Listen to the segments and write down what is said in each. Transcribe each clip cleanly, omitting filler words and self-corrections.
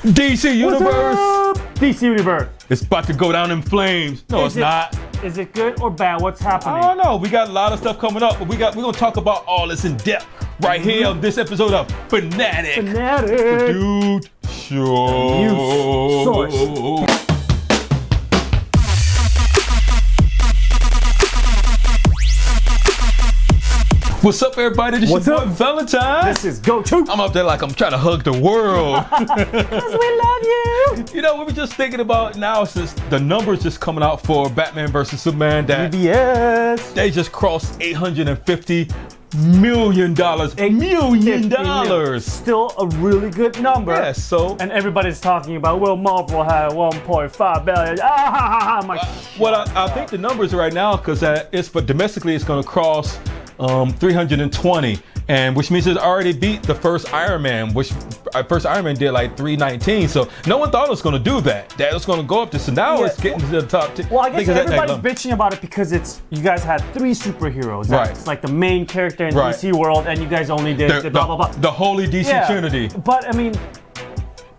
DC Universe. DC Universe. It's about to go down in flames. No, it's not. Is it good or bad? What's happening? I don't know. We got a lot of stuff coming up, but we're gonna talk about all this in depth right here on this episode of Fanatic. Dude Show. News source. What's up, everybody? This is your boy Valentine. This is Gochu. I'm up there like I'm trying to hug the world. Because we love you. You know, we were just thinking about now since the numbers just coming out for Batman vs. Superman that BVS. they just crossed $850 million. Still a really good number. Yeah, so. And everybody's talking about, well, Marvel had 1.5 billion. I'm like, well, I think the numbers right now, because it's for domestically, it's going to cross 320, and which means it already beat the first Iron Man, which first Iron Man did like 319. So no one thought it was going to do that. That was going to go up to. So now it's getting to the top 10. Well, I guess everybody's bitching about it because you guys had 3 superheroes. Right. It's like the main character in the DC world, and you guys only did the blah blah blah. The holy DC Trinity. But I mean,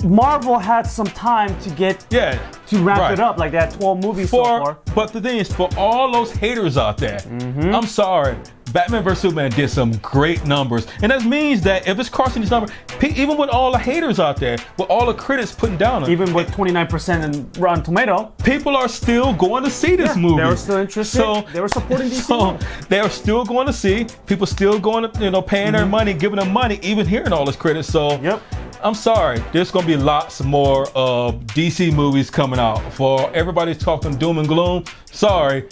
Marvel had some time to get to wrap it up, like they had 12 movies so far. But the thing is, for all those haters out there, I'm sorry, Batman vs. Superman did some great numbers, and that means that if it's crossing these numbers, even with all the haters out there, with all the critics putting down on it, even with 29% in Rotten Tomato, people are still going to see this movie. They were still interested. So they were supporting DC. So they are still going to see. People still going to, paying their money, giving them money, even hearing all this critics. So I'm sorry, there's going to be lots more of DC movies coming out. For everybody's talking doom and gloom, sorry,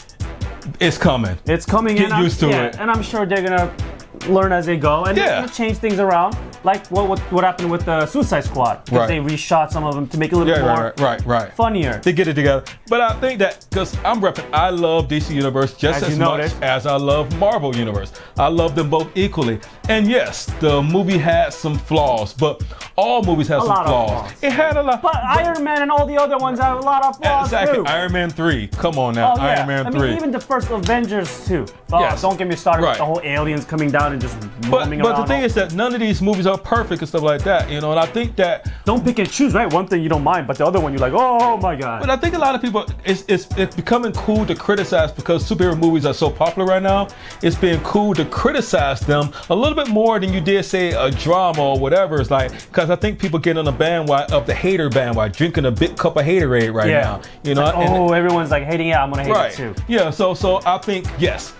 it's coming. It's coming. Get used to it. And I'm sure they're going to learn as they go. And they're going to change things around. Like what happened with the Suicide Squad. Because they reshot some of them to make it a little bit more funnier. They get it together. But I think that, because I love DC Universe just as much as I love Marvel Universe. I love them both equally. And yes, the movie had some flaws, but all movies have some flaws. It had a lot. But Iron Man and all the other ones have a lot of flaws too. Iron Man 3. Come on now. Iron Man 3. I mean, even the first Avengers too. Don't get me started with the whole aliens coming down and just roaming around. But the thing is that none of these movies are perfect and stuff like that, and I think that don't pick and choose, right? One thing you don't mind, but the other one you're like, oh my god. But I think a lot of people, it's becoming cool to criticize because superhero movies are so popular right now. It's being cool to criticize them a little bit more than you did say a drama or whatever. It's like, because I think people get on the bandwagon of the hater bandwagon, drinking a big cup of haterade right now. Like, everyone's like hating it. I'm gonna hate it too. Yeah. So I think yes.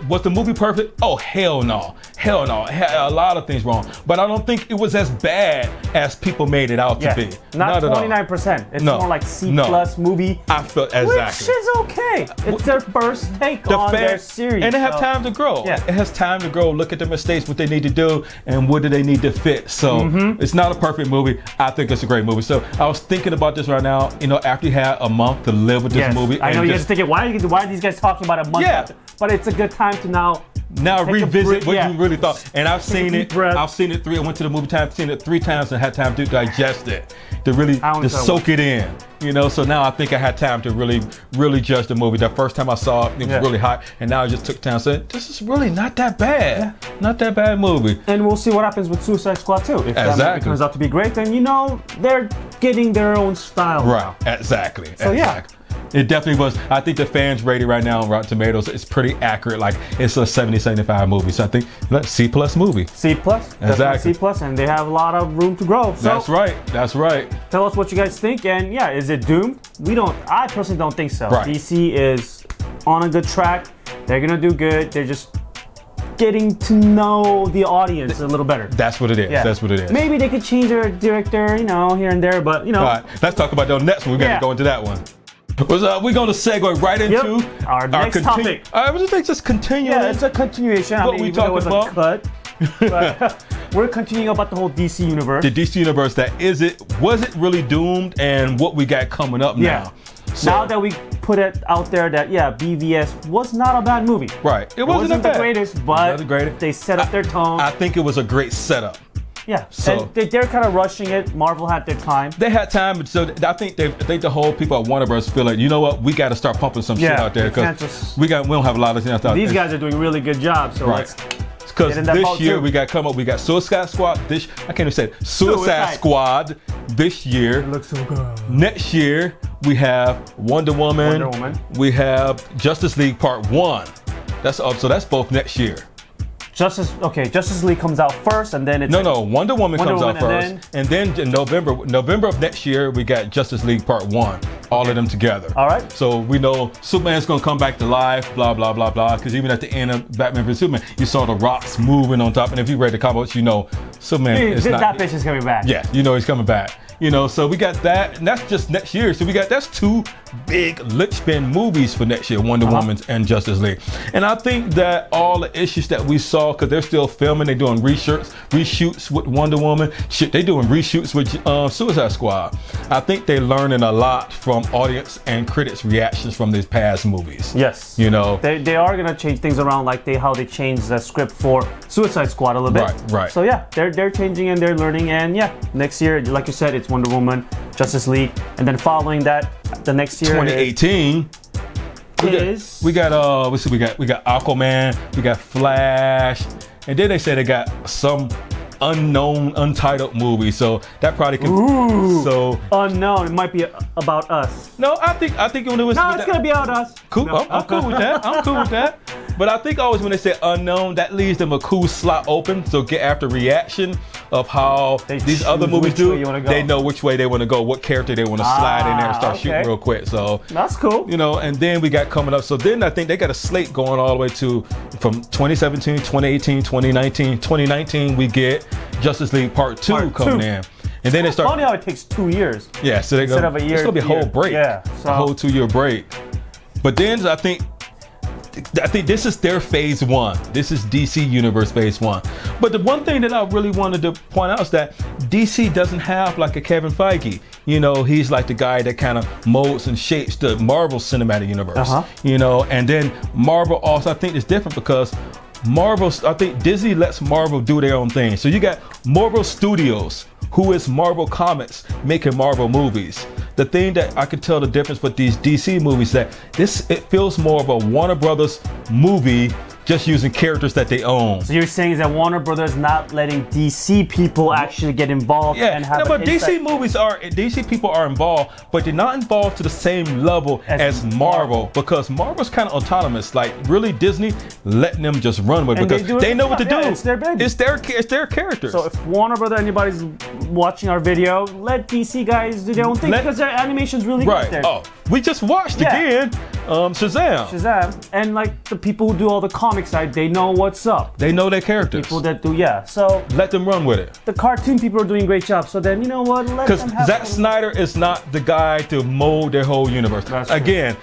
Was the movie perfect? Oh, hell no. Hell no. It had a lot of things wrong. But I don't think it was as bad as people made it out to be. Not 29%. It's more like C+ movie. I feel exactly. Which is okay. It's their first take on their series. And they have time to grow. Yeah. It has time to grow. Look at the mistakes, what they need to do, and what do they need to fit. So it's not a perfect movie. I think it's a great movie. So I was thinking about this right now, after you had a month to live with this movie. I know you guys are thinking, why are these guys talking about a month after? But it's a good time to now revisit what you really thought. And I've seen it. I've seen it 3. I went to the movie time, seen it 3 times, and had time to digest it, to really soak it in. So now I think I had time to really judge the movie. The first time I saw it, it was really hot, and now I just took time and said, this is really not that bad. Not that bad movie. And we'll see what happens with Suicide Squad too. If that movie turns out to be great, then they're getting their own style. Right. Now. Exactly. So It definitely was. I think the fans rated right now on Rotten Tomatoes is pretty accurate. Like, it's a 70-75 movie. So I think C+ movie. C+. Exactly. C+, and they have a lot of room to grow. So That's right. Tell us what you guys think. And is it doomed? I personally don't think so. Right. DC is on a good track. They're going to do good. They're just getting to know the audience a little better. That's what it is. That's what it is. Maybe they could change their director, here and there, but All right. Let's talk about the next one. We got to go into that one. We're going to segue right into our next topic. I was just continuing. Yeah, it's a continuation. What we talking about? Cut, but we're continuing about the whole DC universe. The DC universe was it really doomed, and what we got coming up now? So, now that we put it out there that BVS was not a bad movie. Right. It wasn't the greatest, but they set up their tone. I think it was a great setup. Yeah, so and they're kind of rushing it. Marvel had their time. They had time, so I think the whole people at Warner Bros. Feel like, you know what, we got to start pumping some shit out there because we don't have a lot of things out there. These guys are doing a really good job, so let's because this year we got Suicide Squad. I can't even say it. Suicide Squad this year. It looks so good. Next year we have Wonder Woman. We have Justice League Part 1. So that's both next year. Justice League comes out first, and then it's Wonder Woman comes out first, and then in November of next year we got Justice League Part 1, all of them together. All right. So we know Superman's gonna come back to life, blah blah blah blah. Because even at the end of Batman vs Superman, you saw the rocks moving on top, and if you read the comics, you know Superman is not. That bitch is coming back. Yeah, you know he's coming back. You know, so we got that, and that's just next year. So that's 2 big linchpin movies for next year, Wonder Woman and Justice League. And I think that all the issues that we saw, because they're still filming, they're doing reshoots with Wonder Woman. They're doing reshoots with Suicide Squad. I think they're learning a lot from audience and critics' reactions from these past movies. Yes. You know, they are gonna change things around, like how they changed the script for Suicide Squad a little bit. Right. So yeah, they're changing and they're learning, and yeah, next year, like you said, it's Wonder Woman, Justice League, and then following that, the next year 2018 we got Aquaman, we got Flash, and then they said they got some unknown untitled movie, so that probably can. So unknown, it might be about us. No, I think when it was. No, it's gonna be about us. Cool. No. I'm cool with that. I'm cool with that. But I think always when they say unknown, that leaves them a cool slot open. So get after reaction of how these other movies do. They know which way they want to go, what character they want to slide in there and start shooting real quick. So that's cool. You know, and then we got coming up. So then I think they got a slate going all the way to from 2017, 2018, 2019. 2019 we get Justice League Part 2 coming in. And then they start. Funny how it takes 2 years. Yeah, so they instead of a year. It's gonna be a whole break. Yeah, so. A whole 2-year break. But then I think this is their phase 1. This is DC Universe phase 1. But the one thing that I really wanted to point out is that DC doesn't have like a Kevin Feige. You know, he's like the guy that kind of molds and shapes the Marvel Cinematic Universe. You know, and then Marvel also, I think, is different because I think Disney lets Marvel do their own thing. So you got Marvel Studios, who is Marvel Comics, making Marvel movies. The thing that I can tell the difference with these DC movies, that it feels more of a Warner Brothers movie, just using characters that they own. So you're saying is that Warner Brothers not letting DC people actually get involved and have but DC people are involved, but they're not involved to the same level as Marvel, because Marvel's kind of autonomous. Like really, Disney letting them just run with it because they know what to do. It's their baby. It's their characters. So if Warner Brothers, anybody's watching our video, let DC guys do their own thing because their animation's really good there. Oh, we just watched again Shazam, and like the people who do all the comic side, they know what's up. They know their characters. People that do, so let them run with it. The cartoon people are doing a great job. So then you know what? Because Zack Snyder is not the guy to mold their whole universe. Again,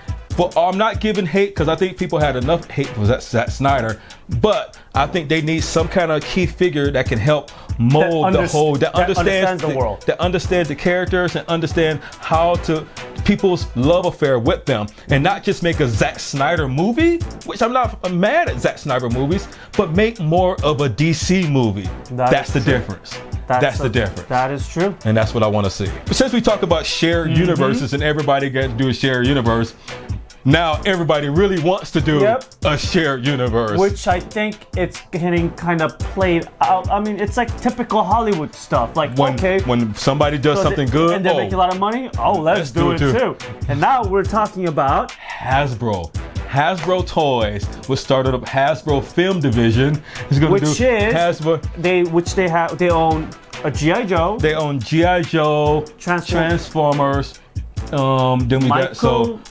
I'm not giving hate because I think people had enough hate for Zack Snyder, but I think they need some kind of key figure that can help mold the whole, that understands the world, that understands the characters and understand how to people's love affair with them, and not just make a Zack Snyder movie, which I'm not mad at Zack Snyder movies, but make more of a DC movie. That's the difference. That's the difference. That is true. And that's what I want to see. But since we talk about shared universes and everybody got to do a shared universe, now everybody really wants to do a shared universe. Which I think it's getting kind of played out. I mean, it's like typical Hollywood stuff. Like, when somebody does something good and they make a lot of money, let's do it too. And now we're talking about Hasbro. Hasbro Toys was started up. Hasbro Film Division is going to do Hasbro. They own a G.I. Joe. They own G.I. Joe, Transformers. Then we got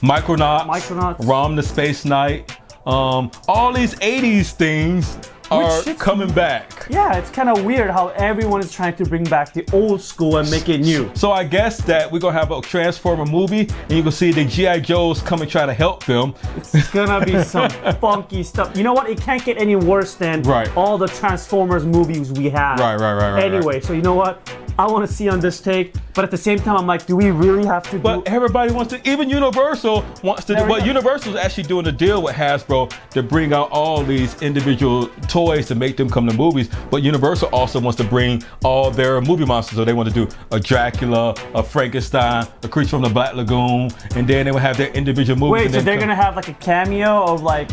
Micronauts, Rom the Space Knight. All these 80s things are coming back. Yeah, it's kind of weird how everyone is trying to bring back the old school and make it new. So I guess that we're going to have a Transformer movie and you can see the G.I. Joes come and try to help them. It's going to be some funky stuff. You know what? It can't get any worse than all the Transformers movies we have. Right. Anyway, so you know what? I want to see on this take, but at the same time, I'm like, do we really have to But everybody wants to, even Universal wants to do, but Universal's actually doing a deal with Hasbro to bring out all these individual toys to make them come to movies, but Universal also wants to bring all their movie monsters, so they want to do a Dracula, a Frankenstein, a Creature from the Black Lagoon, and then they will have their individual movies. Wait, so they're going to have like a cameo of like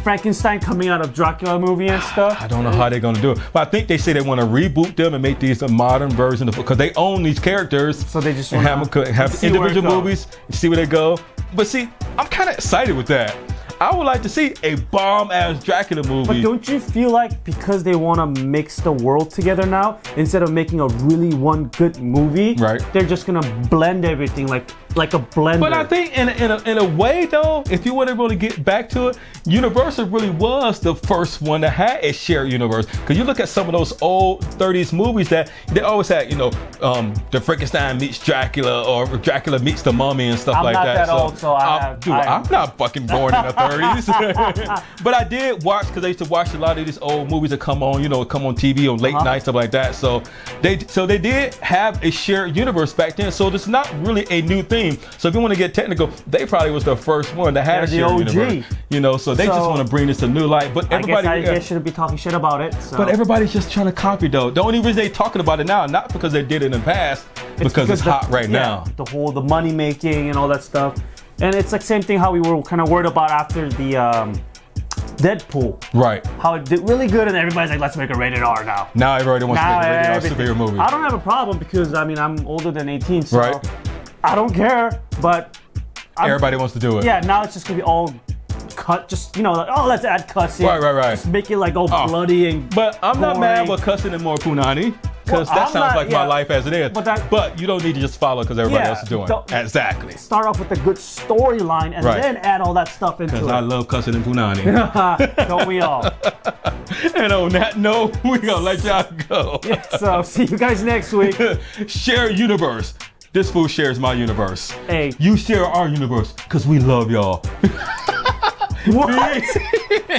Frankenstein coming out of Dracula movie and stuff. I don't know how they're gonna do it, but I think they say they want to reboot them and make these a modern version of, because they own these characters. So they just want to have individual movies and see where they go. But see, I'm kind of excited with that. I would like to see a bomb-ass Dracula movie. But don't you feel like because they want to mix the world together now, instead of making a really one good movie, right, they're just gonna blend everything like a blender? But I think in a way though, if you want to really get back to it, Universal really was the first one that had a shared universe. Because you look at some of those old 30s movies that they always had, you know, the Frankenstein meets Dracula or Dracula meets the Mummy and stuff like that. I'm not that old, so I'm not fucking born in the 30s. But I did watch, because I used to watch a lot of these old movies that come on, you know, come on TV on late night, stuff like that. So they did have a shared universe back then. So it's not really a new thing. So if you want to get technical, they probably was the first one that had a shared universe. You know, so they just want to bring this to new light. But everybody, I guess shouldn't be talking shit about it. So. But everybody's just trying to copy though. The only reason they talking about it now, not because they did it in the past, because it's hot right now. The money making and all that stuff. And it's like same thing how we were kind of worried about after the Deadpool. Right. How it did really good and everybody's like, let's make a rated R now. Now everybody wants to make a rated R superhero movie. I don't have a problem because, I mean, I'm older than 18, so I don't care, but... everybody wants to do it. Yeah, now it's just going to be all cut, just, you know, like, oh, let's add cuts in. Right. Just make it like all bloody and But I'm not mad with cussing and more punani. Because that sounds like my life as it is. But you don't need to just follow because everybody else is doing it. Exactly. Start off with a good storyline and then add all that stuff into it. Because I love cussing and punani. Don't we all? And on that note, we're going to let y'all go. Yeah, so see you guys next week. Share universe. This fool shares my universe. Hey. You share our universe because we love y'all. What?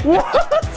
What?